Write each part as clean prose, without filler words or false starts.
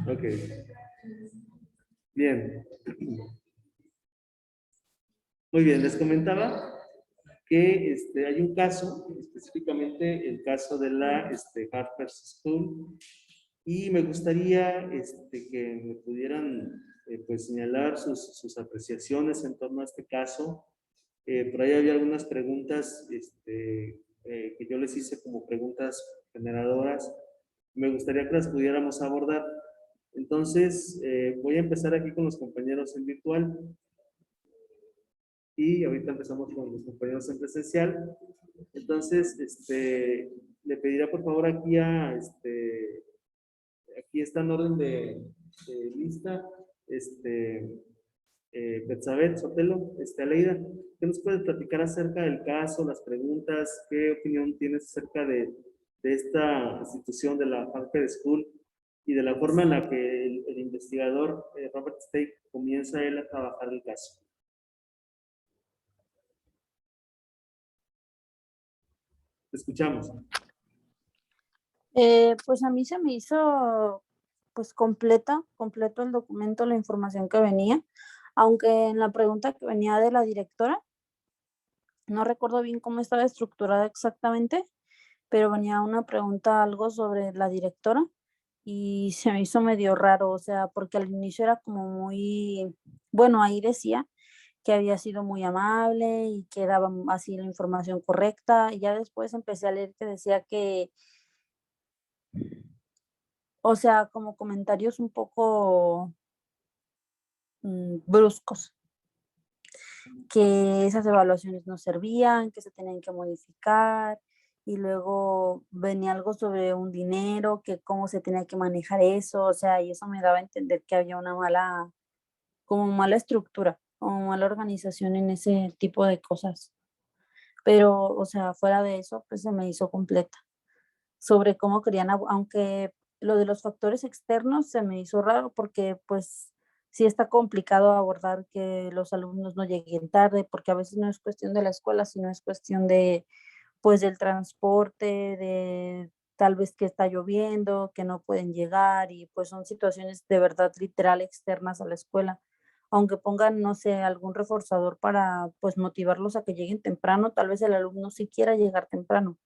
Ok, bien. Muy bien, les comentaba que hay un caso, específicamente el caso de la Harper School, y me gustaría que me pudieran pues señalar sus apreciaciones en torno a este caso. Por ahí había algunas preguntas que yo les hice como preguntas generadoras. Me gustaría que las pudiéramos abordar. Entonces, voy a empezar aquí con los compañeros en virtual y ahorita empezamos con los compañeros en presencial. Entonces, le pediría por favor aquí aquí está en orden de lista, Betsabé Sotelo, Aleida, ¿qué nos puedes platicar acerca del caso, las preguntas? ¿Qué opinión tienes acerca de esta institución de la Harper School y de la forma en la que el investigador Robert Stake comienza él a trabajar el caso? Te escuchamos. Pues a mí se me hizo pues completo el documento, la información que venía, aunque en la pregunta que venía de la directora, no recuerdo bien cómo estaba estructurada exactamente, pero venía una pregunta algo sobre la directora y se me hizo medio raro, o sea, porque al inicio era como muy, bueno, ahí decía que había sido muy amable y que daba así la información correcta, y ya después empecé a leer que decía que, o sea, como comentarios un poco bruscos, que esas evaluaciones no servían, que se tenían que modificar, y luego venía algo sobre un dinero, que cómo se tenía que manejar eso, o sea, y eso me daba a entender que había una mala, como mala estructura, como mala organización en ese tipo de cosas. Pero, o sea, fuera de eso, pues se me hizo completa. Sobre cómo querían, aunque lo de los factores externos se me hizo raro porque pues sí está complicado abordar que los alumnos no lleguen tarde, porque a veces no es cuestión de la escuela, sino es cuestión de pues del transporte, de tal vez que está lloviendo, que no pueden llegar y pues son situaciones de verdad literal externas a la escuela. Aunque pongan, no sé, algún reforzador para pues motivarlos a que lleguen temprano, tal vez el alumno sí quiera llegar temprano,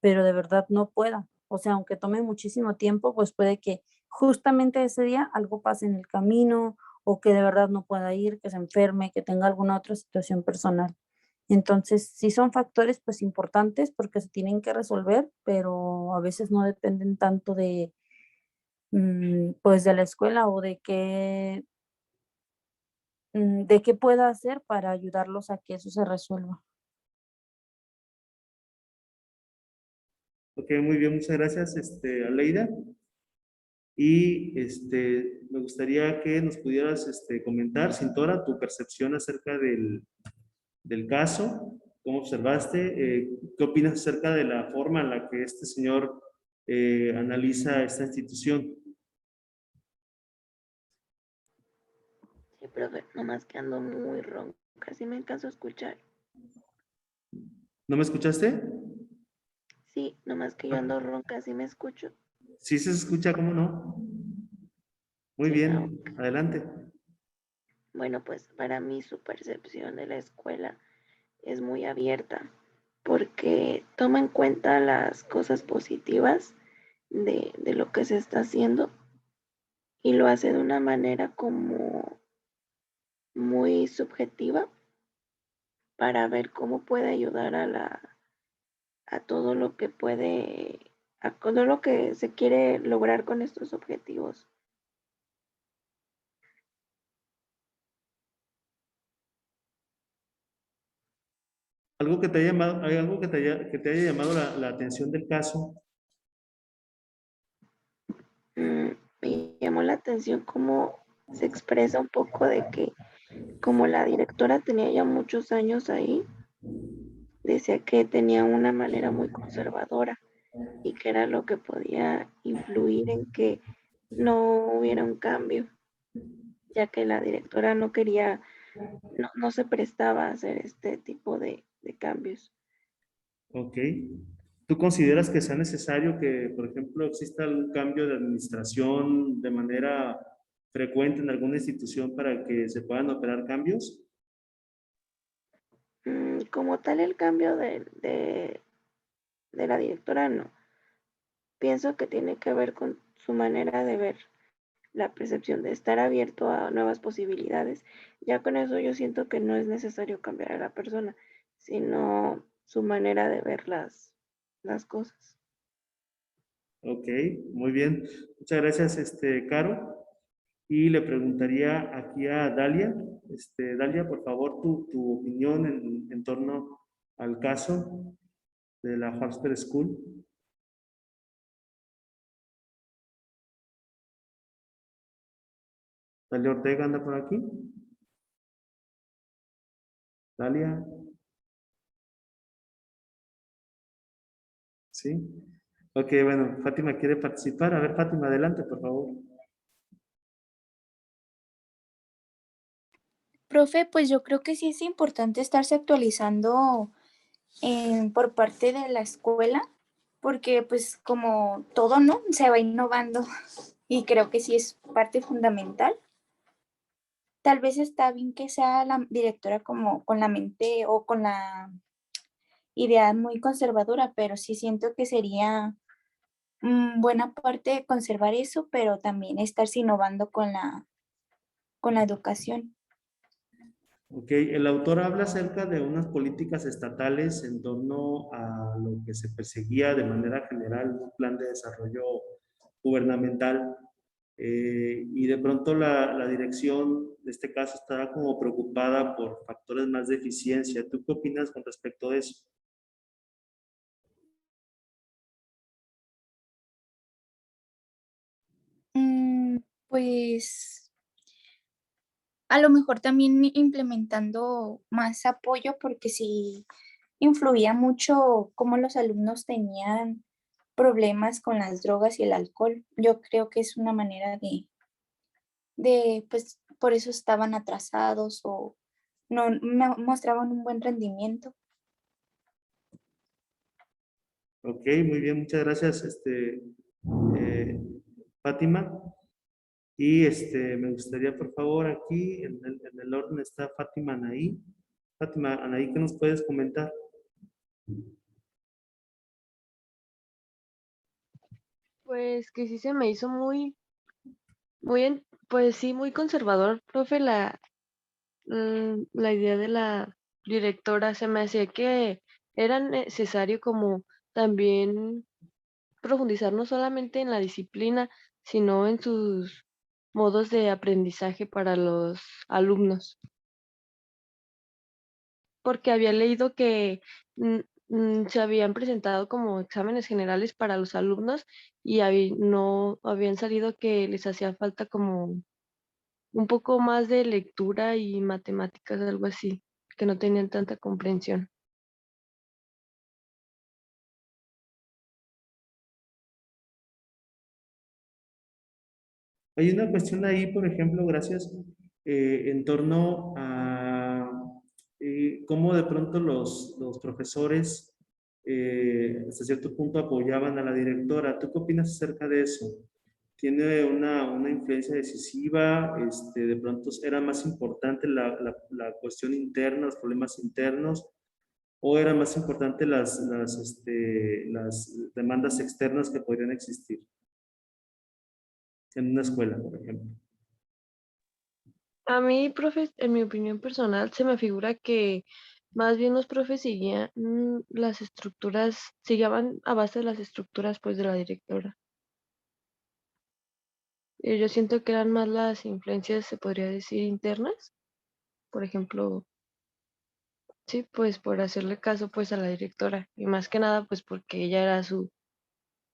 pero de verdad no pueda. O sea, aunque tome muchísimo tiempo, pues puede que justamente ese día algo pase en el camino o que de verdad no pueda ir, que se enferme, que tenga alguna otra situación personal. Entonces, sí son factores pues importantes porque se tienen que resolver, pero a veces no dependen tanto de pues de la escuela o de qué pueda hacer para ayudarlos a que eso se resuelva. Ok, muy bien, muchas gracias, Aleida. Y me gustaría que nos pudieras comentar, Cintora, tu percepción acerca del caso, cómo observaste, qué opinas acerca de la forma en la que este señor analiza esta institución. Sí, profe, nomás que ando muy ronca, casi me alcanzo a escuchar. ¿No me escuchaste? Sí, nomás que yo ando ronca, sí me escucho. Sí se escucha, ¿cómo no? Muy Sí, bien, adelante. bueno, pues para mí su percepción de la escuela es muy abierta porque toma en cuenta las cosas positivas de lo que se está haciendo y lo hace de una manera como muy subjetiva para ver cómo puede ayudar a todo lo que puede, a todo lo que se quiere lograr con estos objetivos. ¿Algo que te haya llamado, hay algo que te haya llamado la atención del caso? Me llamó la atención cómo se expresa un poco de que como la directora tenía ya muchos años ahí, decía que tenía una manera muy conservadora y que era lo que podía influir en que no hubiera un cambio, ya que la directora no quería, no se prestaba a hacer este tipo de cambios. Ok. ¿Tú consideras que sea necesario que, por ejemplo, exista algún cambio de administración de manera frecuente en alguna institución para que se puedan operar cambios? Como tal, el cambio de la directora, no. Pienso que tiene que ver con su manera de ver la percepción de estar abierto a nuevas posibilidades. Ya con eso yo siento que no es necesario cambiar a la persona, sino su manera de ver las cosas. Ok, muy bien. Muchas gracias, Caro. Y le preguntaría aquí a Dalia. Dalia, por favor, tu opinión en torno al caso de la Harper School. Dalia Ortega anda por aquí. Dalia. Sí. Ok, bueno, Fátima quiere participar. A ver, Fátima, adelante, por favor. Profe, pues yo creo que sí es importante estarse actualizando por parte de la escuela, porque pues como todo, ¿no? Se va innovando y creo que sí es parte fundamental. Tal vez está bien que sea la directora como con la mente o con la idea muy conservadora, pero sí siento que sería buena parte conservar eso, pero también estarse innovando con la educación. Ok, el autor habla acerca de unas políticas estatales en torno a lo que se perseguía de manera general, un plan de desarrollo gubernamental, y de pronto la dirección de este caso estaba como preocupada por factores más de eficiencia. ¿Tú qué opinas con respecto a eso? Pues a lo mejor también implementando más apoyo porque sí influía mucho cómo los alumnos tenían problemas con las drogas y el alcohol. Yo creo que es una manera pues por eso estaban atrasados o no mostraban un buen rendimiento. Ok, muy bien, muchas gracias, eh, Fátima. Y me gustaría, por favor, aquí en el orden está Fátima Anaí. Fátima Anaí, ¿qué nos puedes comentar? Pues que sí se me hizo pues sí, muy conservador, profe, la idea de la directora. Se me hacía que era necesario como también profundizar no solamente en la disciplina, sino en sus modos de aprendizaje para los alumnos. Porque había leído que mm, se habían presentado como exámenes generales para los alumnos y no habían salido que les hacía falta como un poco más de lectura y matemáticas, algo así, que no tenían tanta comprensión. Hay una cuestión ahí, por ejemplo, gracias, en torno a cómo de pronto los profesores hasta cierto punto apoyaban a la directora. ¿Tú qué opinas acerca de eso? ¿Tiene una influencia decisiva? ¿De pronto era más importante la cuestión interna, los problemas internos? ¿O era más importante las demandas externas que podrían existir en una escuela, por ejemplo? A mí, profe, en mi opinión personal, se me figura que más bien los profes seguían las estructuras, seguían a base de las estructuras pues de la directora. Yo siento que eran más las influencias, se podría decir, internas. Por ejemplo, sí, pues por hacerle caso pues a la directora. Y más que nada pues porque ella era su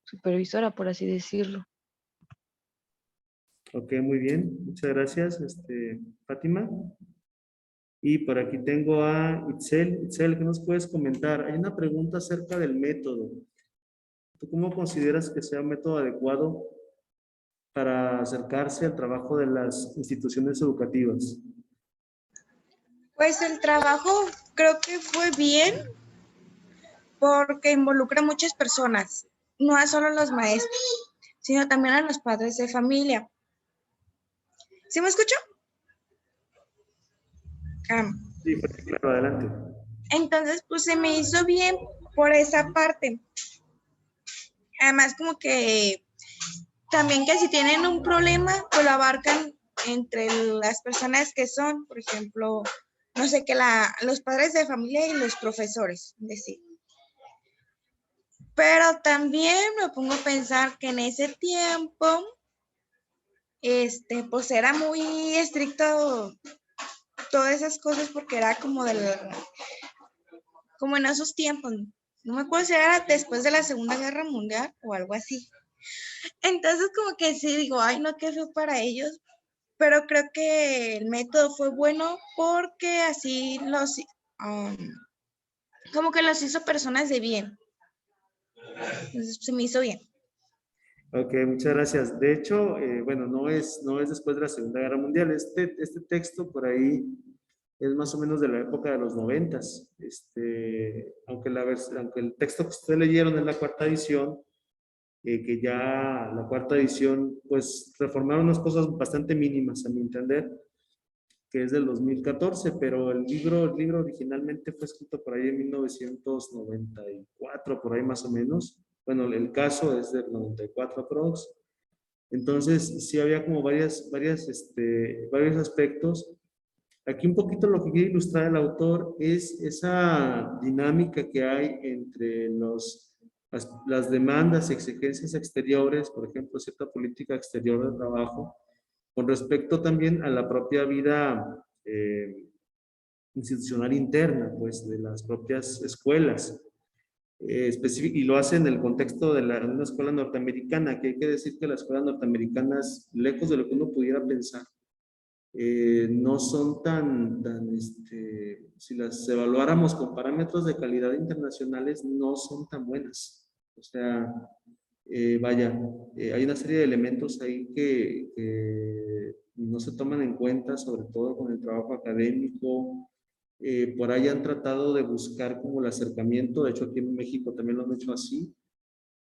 supervisora, por así decirlo. Ok, muy bien. Muchas gracias, Fátima. Y por aquí tengo a Itzel. Itzel, ¿qué nos puedes comentar? Hay una pregunta acerca del método. ¿Tú cómo consideras que sea un método adecuado para acercarse al trabajo de las instituciones educativas? Pues el trabajo creo que fue bien, porque involucra a muchas personas, no a solo los maestros, sino también a los padres de familia. ¿Sí me escucho? Sí, pues, claro, adelante. Entonces, pues se me hizo bien por esa parte. Además, como que también que si tienen un problema, pues lo abarcan entre las personas que son, por ejemplo, no sé, que los padres de familia y los profesores, decir. Pero también me pongo a pensar que en ese tiempo, pues era muy estricto todas esas cosas porque era como como en esos tiempos. No me acuerdo si era después de la Segunda Guerra Mundial o algo así. Entonces como que sí digo, ay no, qué feo para ellos, pero creo que el método fue bueno porque así como que los hizo personas de bien. Entonces se me hizo bien. Ok, muchas gracias. De hecho, bueno, no es después de la Segunda Guerra Mundial. Este texto por ahí es más o menos de la época de los 90s. Aunque el texto que ustedes leyeron es la cuarta edición, que ya la cuarta edición, pues reformaron unas cosas bastante mínimas, a mi entender, que es del 2014, pero el libro originalmente fue escrito por ahí en 1994, por ahí más o menos. Bueno, el caso es del 94 aprox. Entonces, sí había como varios aspectos. Aquí un poquito lo que quiere ilustrar el autor es esa dinámica que hay entre las demandas y exigencias exteriores, por ejemplo, cierta política exterior de trabajo, con respecto también a la propia vida institucional interna, pues, de las propias escuelas. Y lo hace en el contexto de una escuela norteamericana, que hay que decir que las escuelas norteamericanas, lejos de lo que uno pudiera pensar, no son si las evaluáramos con parámetros de calidad internacionales, no son tan buenas. O sea, hay una serie de elementos ahí que no se toman en cuenta, sobre todo con el trabajo académico. Por ahí han tratado de buscar como el acercamiento, de hecho aquí en México también lo han hecho así,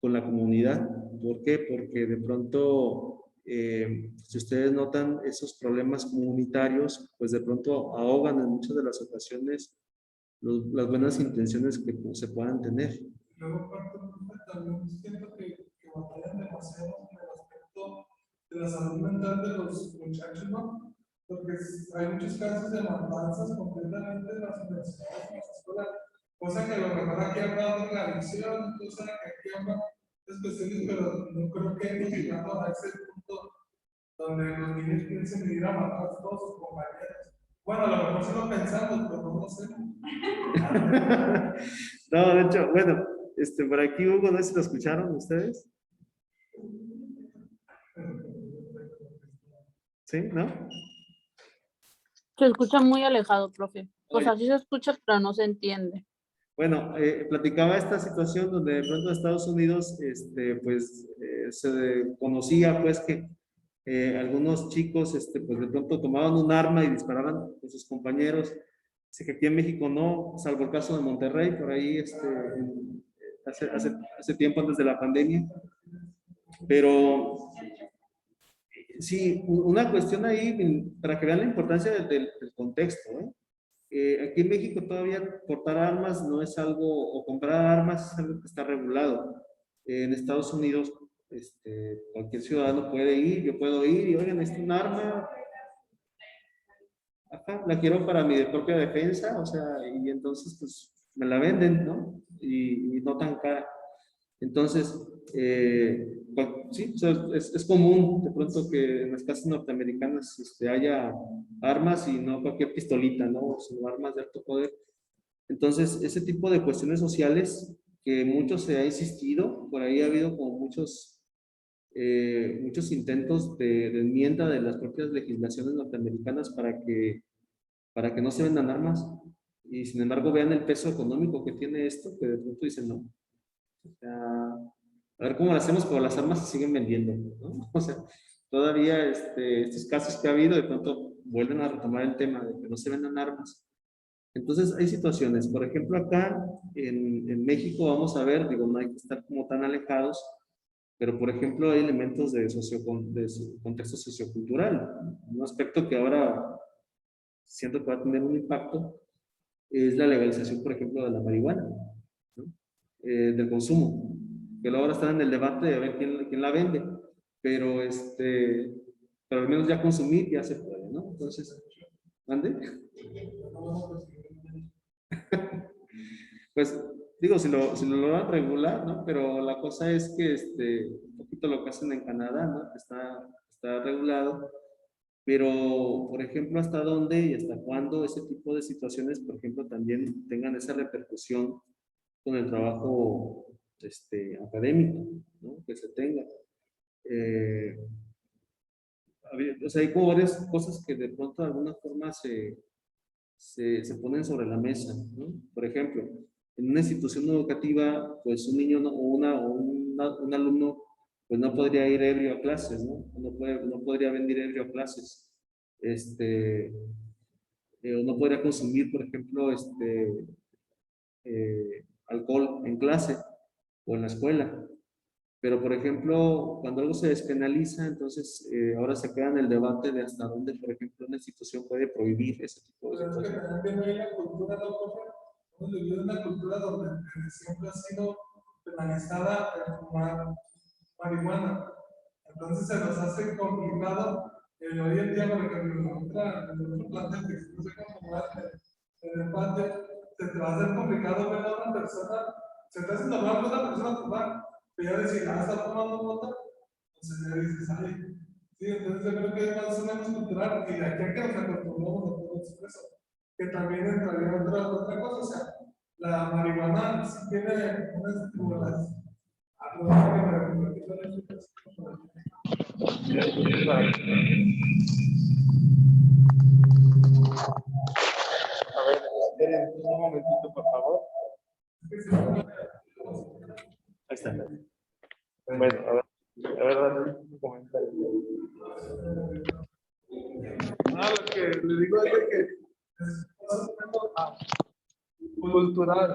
con la comunidad. ¿Por qué? Porque de pronto, si ustedes notan esos problemas comunitarios, pues de pronto ahogan en muchas de las ocasiones las buenas intenciones que pues, se puedan tener. Luego, también siento que batallan demasiado en el aspecto de la salud mental de los muchachos, ¿no? Porque hay muchos casos de matanzas completamente en las universidades, en las escuelas, cosa que a lo mejor aquí hablan de la adicción, cosa que aquí hablan de especialistas, pero no creo que hemos llegado a ese punto donde los niños piensen ir a matar a todos sus compañeros. Bueno, a lo mejor sí lo pensamos, pero no lo sé. No, de hecho, bueno, por aquí Hugo, no sé si lo escucharon ustedes. ¿Sí? ¿No? Se escucha muy alejado, profe. Pues así se escucha, pero no se entiende. Bueno, platicaba esta situación donde de pronto en Estados Unidos, pues, se conocía, pues, que algunos chicos, pues, de pronto tomaban un arma y disparaban con sus compañeros. Así que aquí en México no, salvo el caso de Monterrey, por ahí, hace tiempo antes de la pandemia. Pero sí, una cuestión ahí, para que vean la importancia del contexto, ¿eh? Aquí en México todavía portar armas no es algo, o comprar armas es algo que está regulado. En Estados Unidos, cualquier ciudadano puede ir, yo puedo ir y, oigan, es un arma, acá, la quiero para mi propia defensa, o sea, y entonces, pues, me la venden, ¿no? Y no tan cara. Entonces, pues, sí, o sea, es común de pronto que en las casas norteamericanas haya armas y no cualquier pistolita, ¿no? Sino armas de alto poder. Entonces, ese tipo de cuestiones sociales que mucho se ha insistido, por ahí ha habido como muchos intentos de enmienda de las propias legislaciones norteamericanas para que no se vendan armas. Y sin embargo, vean el peso económico que tiene esto, que de pronto dicen no. O sea, a ver cómo lo hacemos, pero las armas se siguen vendiendo, ¿no? O sea, todavía estos casos que ha habido, de pronto vuelven a retomar el tema de que no se vendan armas. Entonces, hay situaciones, por ejemplo, acá en México vamos a ver, digo, no hay que estar como tan alejados, pero por ejemplo, hay elementos de, contexto sociocultural. Un aspecto que ahora siento que va a tener un impacto es la legalización, por ejemplo, de la marihuana, ¿no? Del consumo, que luego ahora está en el debate de ver quién la vende, pero, pero al menos ya consumir ya se puede, ¿no? Entonces, ¿mande? Pues digo, si lo logran regular, ¿no? Pero la cosa es que un poquito lo que hacen en Canadá, ¿no? Está regulado, pero por ejemplo, ¿hasta dónde y hasta cuándo ese tipo de situaciones, por ejemplo, también tengan esa repercusión con el trabajo académico, ¿no? Que se tenga? Eh, o sea, hay como varias cosas que de pronto de alguna forma se ponen sobre la mesa, ¿no? Por ejemplo, en una institución educativa, pues un niño un alumno, pues no podría ir ebrio a clases, ¿no? No podría venir ebrio a clases. O no podría consumir, por ejemplo, alcohol en clase o en la escuela. Pero, por ejemplo, cuando algo se despenaliza, entonces ahora se queda en el debate de hasta dónde, por ejemplo, una institución puede prohibir ese tipo de Pero es que situaciones. también hay la cultura, ¿no, profe? Hemos vivido en una cultura donde siempre ha sido penalizada el fumar marihuana. Entonces se nos hace complicado. Hoy en día, por ejemplo, en otro plantel que no sé cómo fumar en el patio, se te va a hacer complicado ver a una persona, se te hace normal ver a una persona fumar, pero ya decir, está fumando mota, entonces ya dices, ay. Sí, entonces yo creo que es más o menos cultural y de aquí a que nos acostumbramos a todo eso, que también entraría otra cosa, o sea, la marihuana sí tiene unas como A ver, esperen un momentito, por favor. Ahí está. Bueno, a ver, dale un comentario. Lo que le digo es de que es cultural.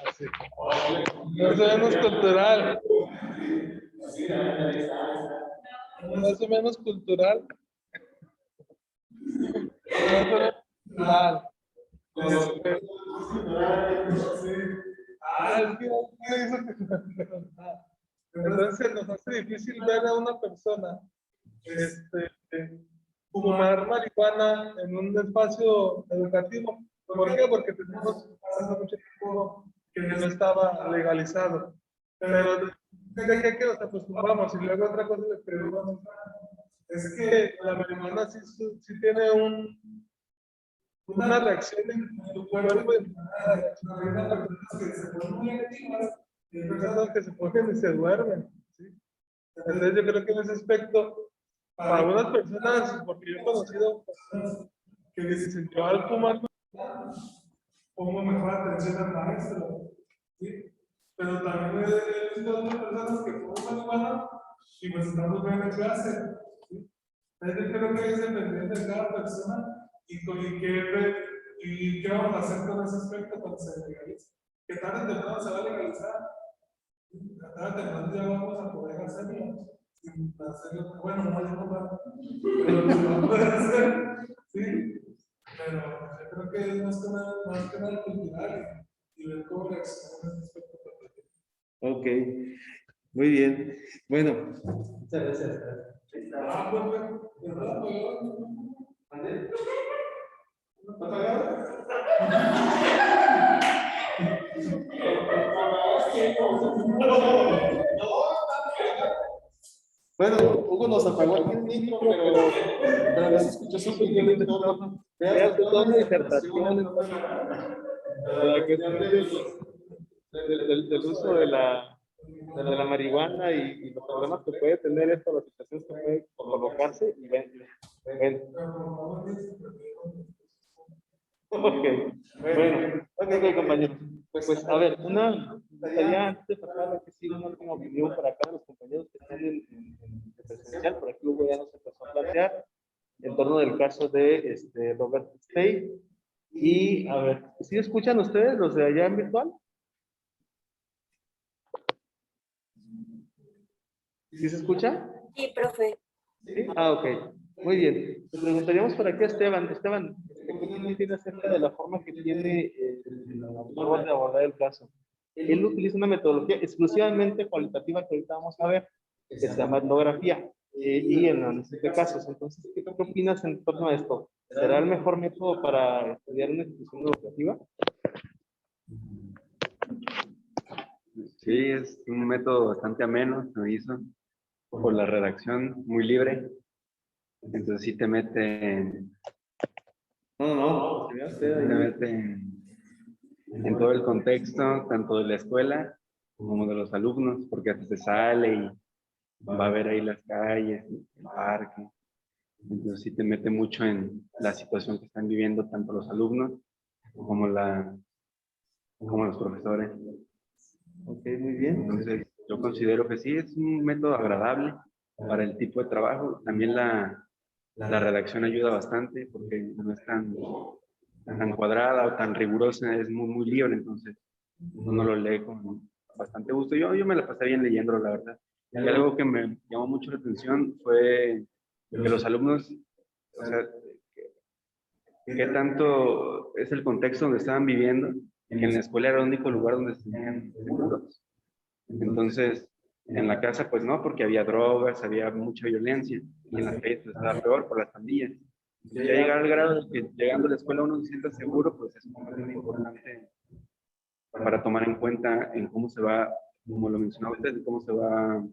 Así. Más o menos cultural. Más o menos cultural. Más o menos cultural. Sí. Es que no hizo que entonces nos hace difícil ver a una persona fumar marihuana en un espacio educativo. ¿Por qué? Porque tenemos hace mucho tiempo que no estaba legalizado. Pero de que nos acostumbramos. Y luego otra cosa que digo es que la marihuana sí tiene una reacción en tu cuerpo. Hay personas que se ponen muy activas y hay personas que se ponen y se duermen. ¿Sí? Entonces yo creo que en ese aspecto, para algunas personas, porque yo he conocido personas que dicen, yo al fumar pongo mejor atención al maestro, ¿sí? Pero también he visto otras personas que fuman marihuana y pues estamos bien en clase, ¿sí? Entonces yo creo que es dependiente de cada persona y qué vamos a hacer con ese aspecto cuando se legalice. Que tarde o temprano se va a legalizar, ¿sí? Tarde o temprano ya vamos a poder hacerlo. Bueno, no hay nada, pero se va a poder hacer, ¿sí? Pero yo creo que es más que nada cultural y ver cómo reaccionar en este aspecto. Ok, muy bien. Bueno, muchas gracias. Bueno, Hugo nos apagó aquí el micro, pero no se escuchó su opinión en torno. Vea toda una disertación en torno a la cuestión del uso de la marihuana y los problemas que puede tener esto, las situaciones que puede colocarse. Y ven. Ok, bueno, ok, compañeros. Pues a ver, gustaría antes de pasar que sí, una última opinión para cada los compañeros que están en presencial, por aquí Hugo ya nos empezó a plantear en torno del caso de Robert Stay Y a ver, ¿sí escuchan ustedes los de allá en virtual? ¿Sí se escucha? Sí, profe. ¿Sí? Ah, ok. Muy bien. Le preguntaríamos por aquí a Esteban. Esteban, ¿qué opinión tiene acerca de la forma que tiene el autor de abordar el caso? Él utiliza una metodología exclusivamente cualitativa que ahorita vamos a ver, que se llama etnografía y el análisis de casos. Entonces, ¿qué opinas en torno a esto? ¿Será el mejor método para estudiar una institución educativa? Sí, es un método bastante ameno, se hizo por la redacción, muy libre. Entonces sí te mete en, No. te mete en todo el contexto, tanto de la escuela como de los alumnos, porque hasta se sale y va a ver ahí las calles, el parque. Entonces sí te mete mucho en la situación que están viviendo tanto los alumnos como los profesores. Ok, muy bien. Entonces yo considero que sí, es un método agradable para el tipo de trabajo. También la redacción ayuda bastante porque no es tan cuadrada o tan rigurosa, es muy libre, entonces uno lo lee con bastante gusto. Yo me la pasé bien leyéndolo, la verdad. Y algo que me llamó mucho la atención fue que los alumnos, o sea, qué tanto es el contexto donde estaban viviendo, que en la escuela era el único lugar donde se sentían seguros. Entonces, en la casa, pues no, porque había drogas, había mucha violencia, y en las calles pues, estaba peor por las pandillas. Ya llegar al grado de que llegando a la escuela uno se sienta seguro, pues es muy importante para tomar en cuenta en cómo se va, como lo mencionaba usted, cómo se va a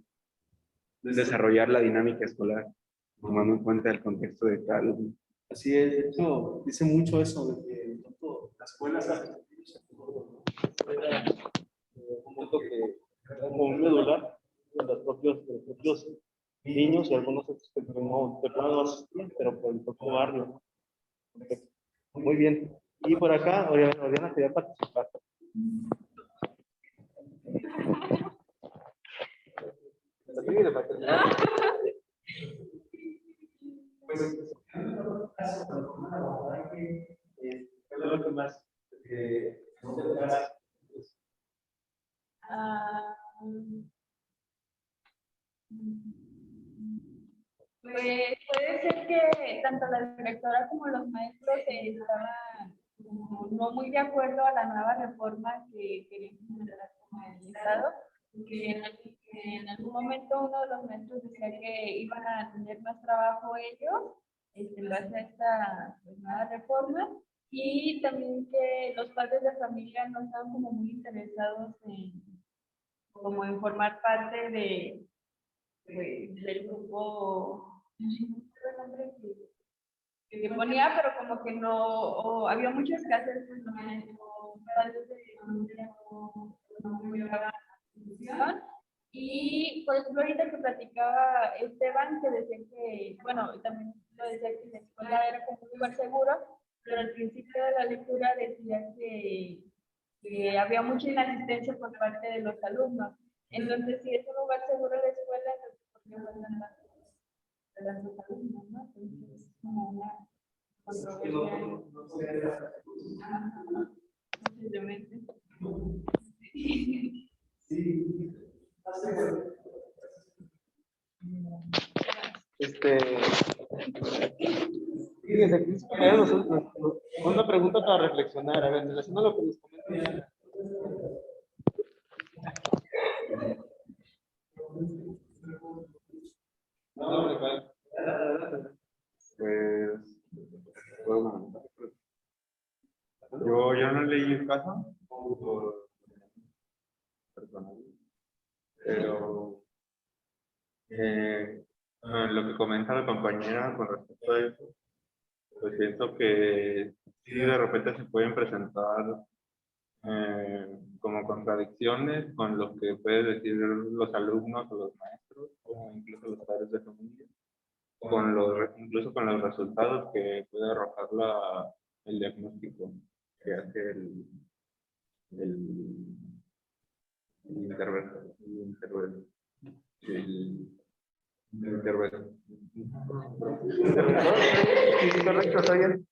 desarrollar la dinámica escolar, tomando en cuenta el contexto de cada alumno. Así es, de hecho, dice mucho eso, de que tanto la escuela sabe un punto que era como un medular de los propios niños y algunos otros que no, de plano no asistían, pero por el propio barrio. ¿No? Perfecto. Muy bien. Y por acá, Oriana quería participar. Pues, es lo que más pues puede ser que tanto la directora como los maestros estaban como no muy de acuerdo a la nueva reforma que quería implementar como el Estado, que en algún momento uno de los maestros decía que iban a tener más trabajo ellos en base a esta pues, nueva reforma, y también que los padres de familia no estaban como muy interesados como en formar parte del grupo, no sé el nombre que ponía, pero como que no, o había mucha escasez, pues no, padres de familia no apoyaban la institución. Y por ejemplo, ahorita que platicaba Esteban, que decía que, bueno, también lo decía que la escuela era como un lugar seguro, pero al principio de la lectura decía que había mucha inasistencia por parte de los alumnos. Entonces, si es un lugar seguro la escuela, entonces, ¿por qué faltan los alumnos, no? Entonces, es como una controversia. Posiblemente. Fíjense, aquí una pregunta para reflexionar. A ver, en relación a lo que nos comenta. Pues, bueno, yo no leí el caso por personal, pero lo que comenta la compañera con respecto a eso, pues pienso que sí de repente se pueden presentar como contradicciones con lo que pueden decir los alumnos o los maestros o incluso los padres de familia, incluso con los resultados que puede arrojar el diagnóstico que hace el interventor. Sí, correcto, está bien.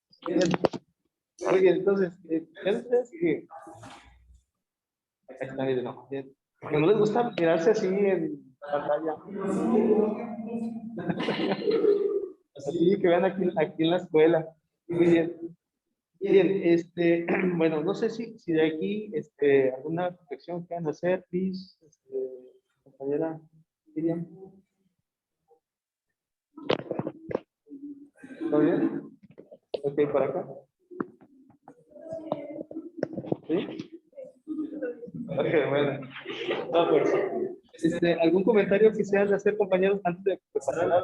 Oye, entonces, ¿ustedes que ahí está, miren, no, bien. Que no les gusta mirarse así en pantalla? Así que vean aquí en la escuela. Muy bien. Bien, bueno, no sé si de aquí, alguna reflexión que quieran hacer, please, compañera Miriam. ¿Todo bien? Ok, por acá. ¿Sí? Ok, bueno. No, pues, ¿algún comentario que quisieran hacer, compañeros, antes de pasar a la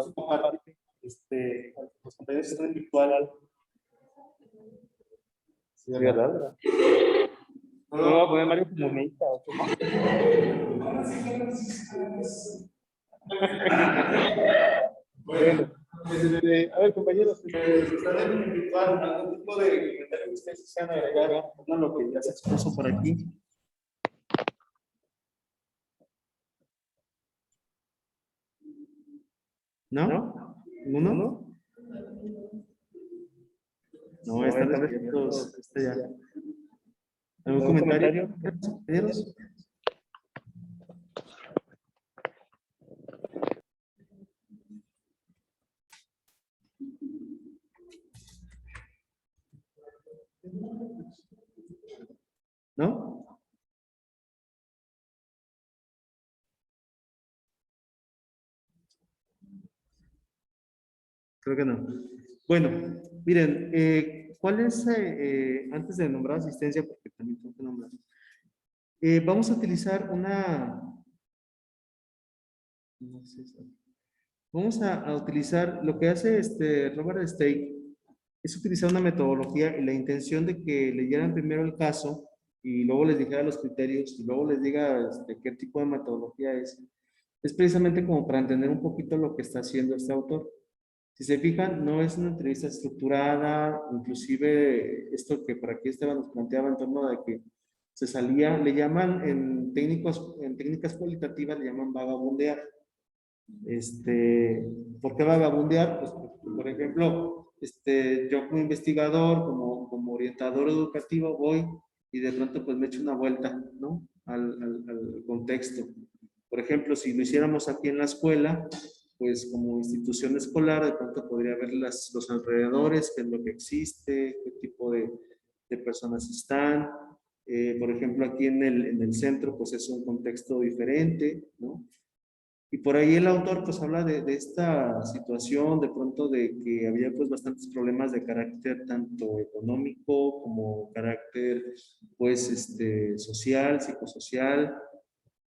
última parte? Los compañeros que están en virtual. Sí, ¿verdad? No me voy a poner Mario como meita o cómo. Bueno, a ver, compañeros, si están en virtual, algún tipo de comentario que ustedes quisieran agregar, pongan lo que ya se expuso por aquí. ¿No? ¿Ninguno? No, están despiertos. Ya. ¿Algún comentario, compañeros? ¿No? Creo que no. Bueno, miren, ¿cuál es, antes de nombrar asistencia, porque también tengo que nombrar, vamos a utilizar vamos a utilizar lo que hace Robert Stake, es utilizar una metodología y la intención de que leyeran primero el caso y luego les dijera los criterios y luego les diga qué tipo de metodología es precisamente como para entender un poquito lo que está haciendo este autor. Si se fijan, no es una entrevista estructurada, inclusive esto que por aquí Esteban nos planteaba en torno de que se salía, le llaman en técnicas cualitativas, le llaman vagabundear. ¿Por qué vagabundear? Pues, por ejemplo, yo como investigador, como orientador educativo, voy y de pronto pues me echo una vuelta, ¿no? Al contexto. Por ejemplo, si lo hiciéramos aquí en la escuela, pues como institución escolar, de pronto podría ver los alrededores, qué es lo que existe, qué tipo de personas están. Por ejemplo, aquí en el centro, pues es un contexto diferente, ¿no? Y por ahí el autor pues habla de esta situación, de pronto de que había pues bastantes problemas de carácter tanto económico como carácter pues social, psicosocial.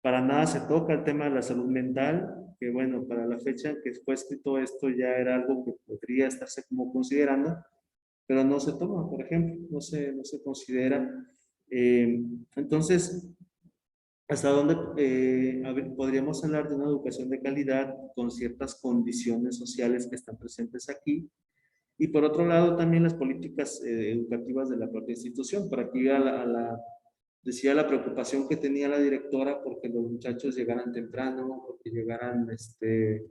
Para nada se toca el tema de la salud mental, que bueno, para la fecha en que fue escrito esto ya era algo que podría estarse como considerando, pero no se toma, por ejemplo, no se considera. Entonces, ¿hasta dónde podríamos hablar de una educación de calidad con ciertas condiciones sociales que están presentes aquí? Y por otro lado, también las políticas educativas de la propia institución. Por aquí decía la preocupación que tenía la directora porque los muchachos llegaran temprano, porque llegaran, que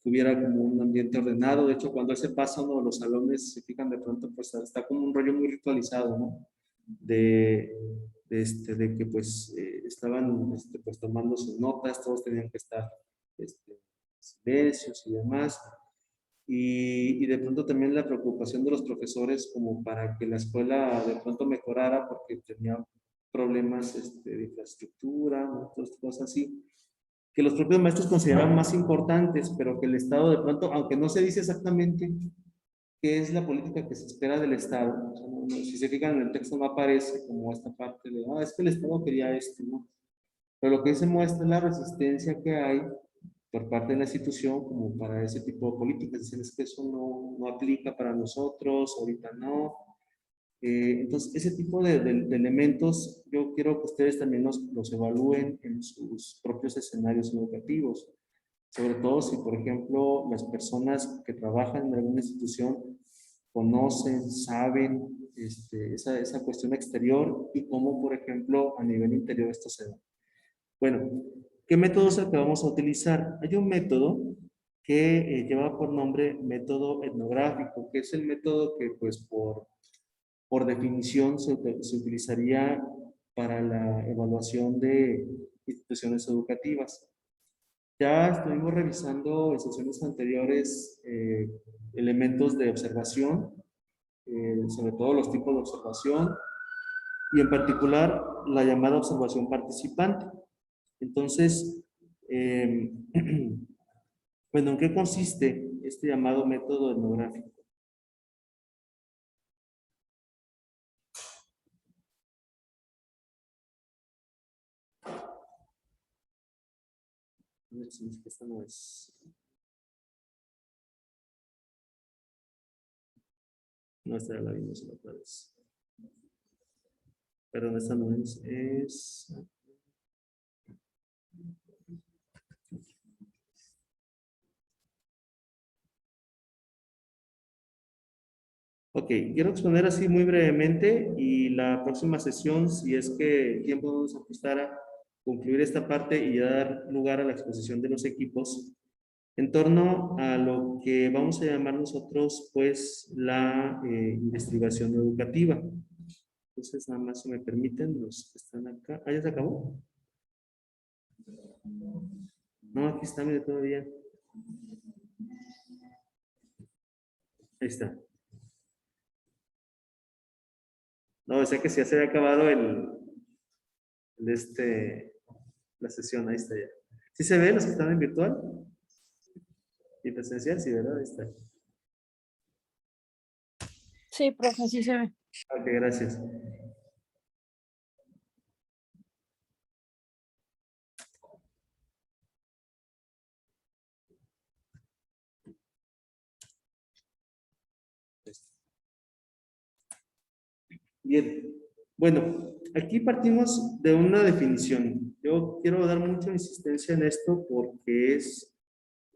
hubiera como un ambiente ordenado. De hecho, cuando él se pasa uno de los salones, se fijan de pronto, pues está como un rollo muy ritualizado, ¿no? De que pues estaban pues tomando sus notas, todos tenían que estar silencios y demás. Y de pronto también la preocupación de los profesores como para que la escuela de pronto mejorara porque tenía problemas de infraestructura, otras cosas así, que los propios maestros consideraban más importantes, pero que el Estado de pronto, aunque no se dice exactamente qué es la política que se espera del Estado, o sea, si se fijan en el texto no aparece como esta parte de, es que el Estado quería esto, ¿no? Pero lo que se muestra es la resistencia que hay por parte de la institución como para ese tipo de políticas. Dicen, es que eso no aplica para nosotros, ahorita no. Entonces, ese tipo de elementos yo quiero que ustedes también los evalúen en sus propios escenarios educativos. Sobre todo si, por ejemplo, las personas que trabajan en alguna institución conocen, saben esa cuestión exterior y cómo, por ejemplo, a nivel interior esto se da. Bueno, ¿qué método es el que vamos a utilizar? Hay un método que lleva por nombre método etnográfico, que es el método que pues por definición se utilizaría para la evaluación de instituciones educativas. Ya estuvimos revisando en sesiones anteriores elementos de observación, sobre todo los tipos de observación, y en particular la llamada observación participante. Entonces, bueno, ¿en qué consiste este llamado método etnográfico? Esta no es. No, esta ya la vimos la otra vez. Perdón, esta no es. Ok, quiero exponer así muy brevemente y la próxima sesión, si es que el tiempo nos ajustara, concluir esta parte y dar lugar a la exposición de los equipos en torno a lo que vamos a llamar nosotros, pues, la investigación educativa. Entonces, nada más si me permiten, los que están acá. ¿Ah, ya se acabó? No, aquí está, mire, todavía. Ahí está. No, o sea que si ya se había acabado la sesión, ahí está ya. ¿Sí se ve los que están en virtual? ¿Y presencial? Sí, ¿verdad? Ahí está. Sí, profe, sí se ve. Ok, gracias. Bien, bueno, aquí partimos de una definición. Yo quiero dar mucha insistencia en esto porque es,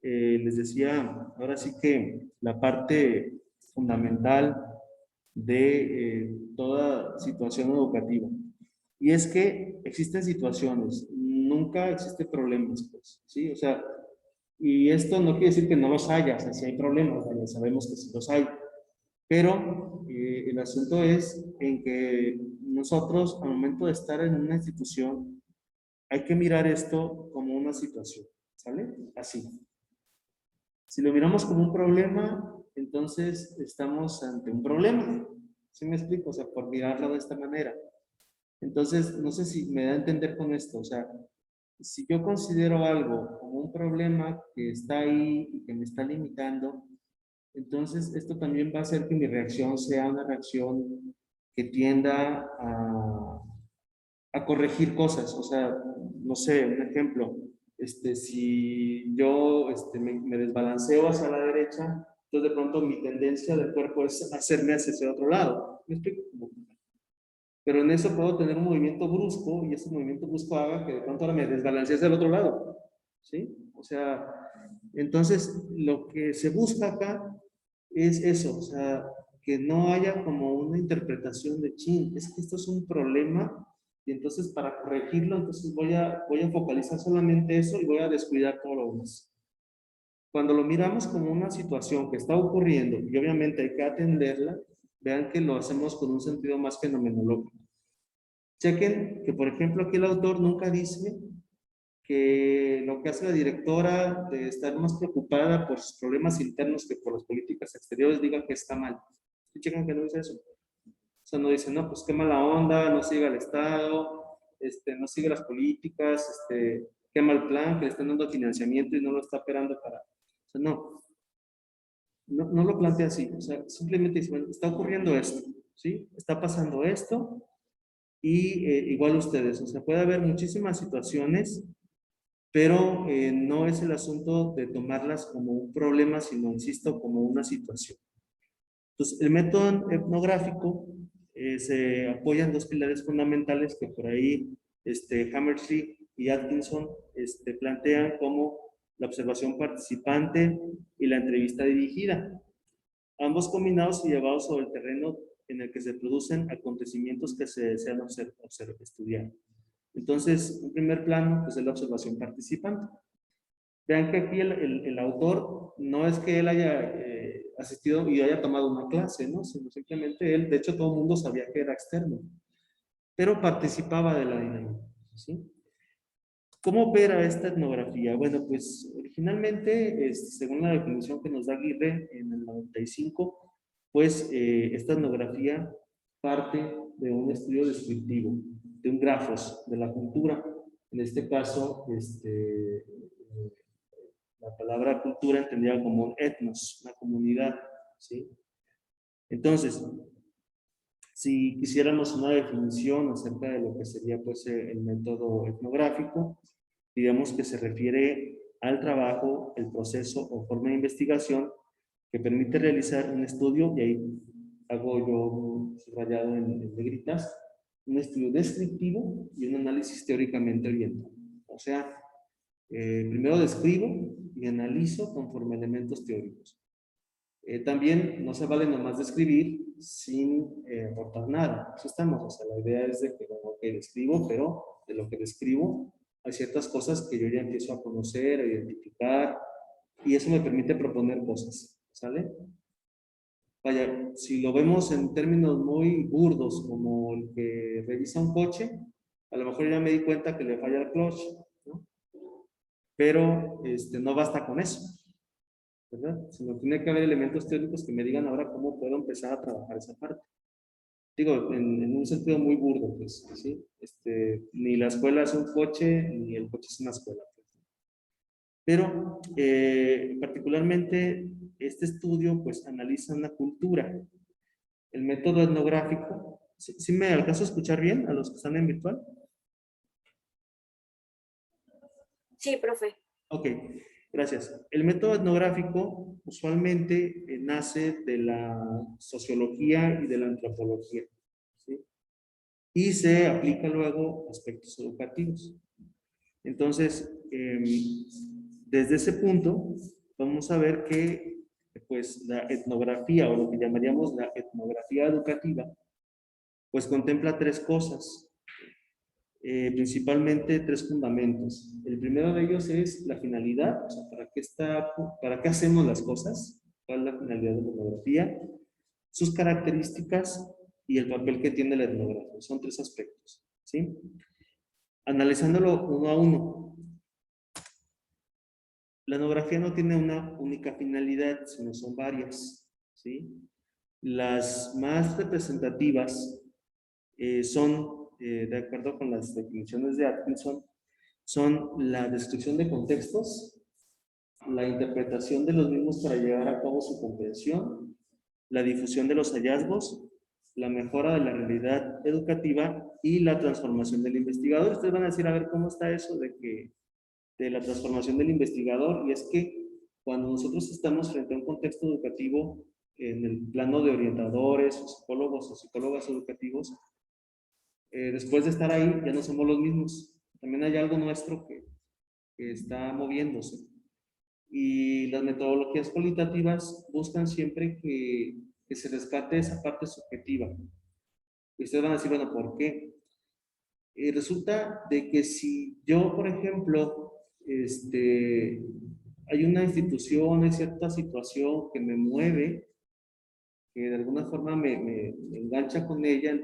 les decía, ahora sí que la parte fundamental de toda situación educativa. Y es que existen situaciones, nunca existen problemas, pues, ¿sí? O sea, y esto no quiere decir que no los haya, o sea, si hay problemas, ¿vale? Sabemos que sí los hay. Pero el asunto es en que nosotros, al momento de estar en una institución, hay que mirar esto como una situación, ¿sale? Así. Si lo miramos como un problema, entonces estamos ante un problema. ¿Sí me explico? O sea, por mirarlo de esta manera. Entonces, no sé si me da a entender con esto. O sea, si yo considero algo como un problema que está ahí y que me está limitando, entonces esto también va a hacer que mi reacción sea una reacción que tienda a corregir cosas. O sea, no sé, un ejemplo, si yo me desbalanceo hacia la derecha, entonces de pronto mi tendencia del cuerpo es hacerme hacia ese otro lado. ¿Me explico? Pero en eso puedo tener un movimiento brusco y ese movimiento brusco haga que de pronto ahora me desbalancee hacia el otro lado. ¿Sí? O sea, entonces lo que se busca acá es eso, o sea, que no haya como una interpretación de chin, es que esto es un problema y entonces para corregirlo, entonces voy a focalizar solamente eso y voy a descuidar todo lo demás. Cuando lo miramos como una situación que está ocurriendo y obviamente hay que atenderla, vean que lo hacemos con un sentido más fenomenológico. Chequen que, por ejemplo, aquí el autor nunca dice que lo que hace la directora de estar más preocupada por sus problemas internos que por las políticas exteriores diga que está mal. ¿Sí checan que no dice eso? O sea, no dice, no, pues qué mala onda, no siga el Estado, no sigue las políticas, qué mal plan, que le están dando financiamiento y no lo está operando para... O sea, no lo plantea así. O sea, simplemente dice, bueno, está ocurriendo esto, ¿sí? Está pasando esto y igual ustedes, o sea, puede haber muchísimas situaciones, pero no es el asunto de tomarlas como un problema, sino, insisto, como una situación. Entonces, el método etnográfico se apoya en dos pilares fundamentales que por ahí Hammersley y Atkinson plantean como la observación participante y la entrevista dirigida. Ambos combinados y llevados sobre el terreno en el que se producen acontecimientos que se desean estudiar. Entonces, un primer plano pues, es la observación participante. Vean que aquí el autor no es que él haya asistido y haya tomado una clase, ¿no? Sino simplemente él, de hecho todo el mundo sabía que era externo, pero participaba de la dinámica, ¿sí? ¿Cómo opera esta etnografía? Bueno, pues originalmente, según la definición que nos da Aguirre en el 95, pues esta etnografía parte de un estudio descriptivo, de un grafos, de la cultura. En este caso, la palabra cultura entendida como un etnos, una comunidad, ¿sí? Entonces, si quisiéramos una definición acerca de lo que sería pues el método etnográfico, digamos que se refiere al trabajo, el proceso o forma de investigación que permite realizar un estudio, y ahí hago yo un subrayado en negritas, un estudio descriptivo y un análisis teóricamente orientado. O sea, primero describo y analizo conforme a elementos teóricos. También no se vale nomás describir sin aportar nada. Eso estamos. O sea, la idea es de que, bueno, ok, describo, pero de lo que describo hay ciertas cosas que yo ya empiezo a conocer, a identificar, y eso me permite proponer cosas. ¿Sale? Vaya, si lo vemos en términos muy burdos, como el que revisa un coche, a lo mejor ya me di cuenta que le falla el clutch, ¿no? Pero no basta con eso, ¿verdad? Sino tiene que haber elementos teóricos que me digan ahora cómo puedo empezar a trabajar esa parte. Digo, en un sentido muy burdo, pues, ¿sí? Ni la escuela es un coche, ni el coche es una escuela. Pues. Pero, particularmente, este estudio, pues, analiza una cultura. El método etnográfico, ¿sí me alcanzo a escuchar bien a los que están en virtual? Sí, profe. Ok, gracias. El método etnográfico usualmente nace de la sociología y de la antropología, ¿sí? Y se aplica luego a aspectos educativos. Entonces, desde ese punto, vamos a ver que pues, la etnografía, o lo que llamaríamos la etnografía educativa, pues contempla tres cosas. Principalmente tres fundamentos. El primero de ellos es la finalidad, o sea, ¿para qué hacemos las cosas? ¿Cuál es la finalidad de la etnografía? Sus características y el papel que tiene la etnografía. Son tres aspectos, ¿sí? Analizándolo uno a uno. La etnografía no tiene una única finalidad, sino son varias, ¿sí? Las más representativas son, de acuerdo con las definiciones de Atkinson, son la descripción de contextos, la interpretación de los mismos para llevar a cabo su comprensión, la difusión de los hallazgos, la mejora de la realidad educativa y la transformación del investigador. Ustedes van a decir, a ver, ¿cómo está eso de la transformación del investigador? Y es que cuando nosotros estamos frente a un contexto educativo en el plano de orientadores, psicólogos o psicólogas educativos, después de estar ahí ya no somos los mismos. También hay algo nuestro que está moviéndose. Y las metodologías cualitativas buscan siempre que se rescate esa parte subjetiva. Y ustedes van a decir, bueno, ¿por qué? Resulta de que si yo, por ejemplo, hay una institución, hay cierta situación que me mueve, que de alguna forma me engancha con ella,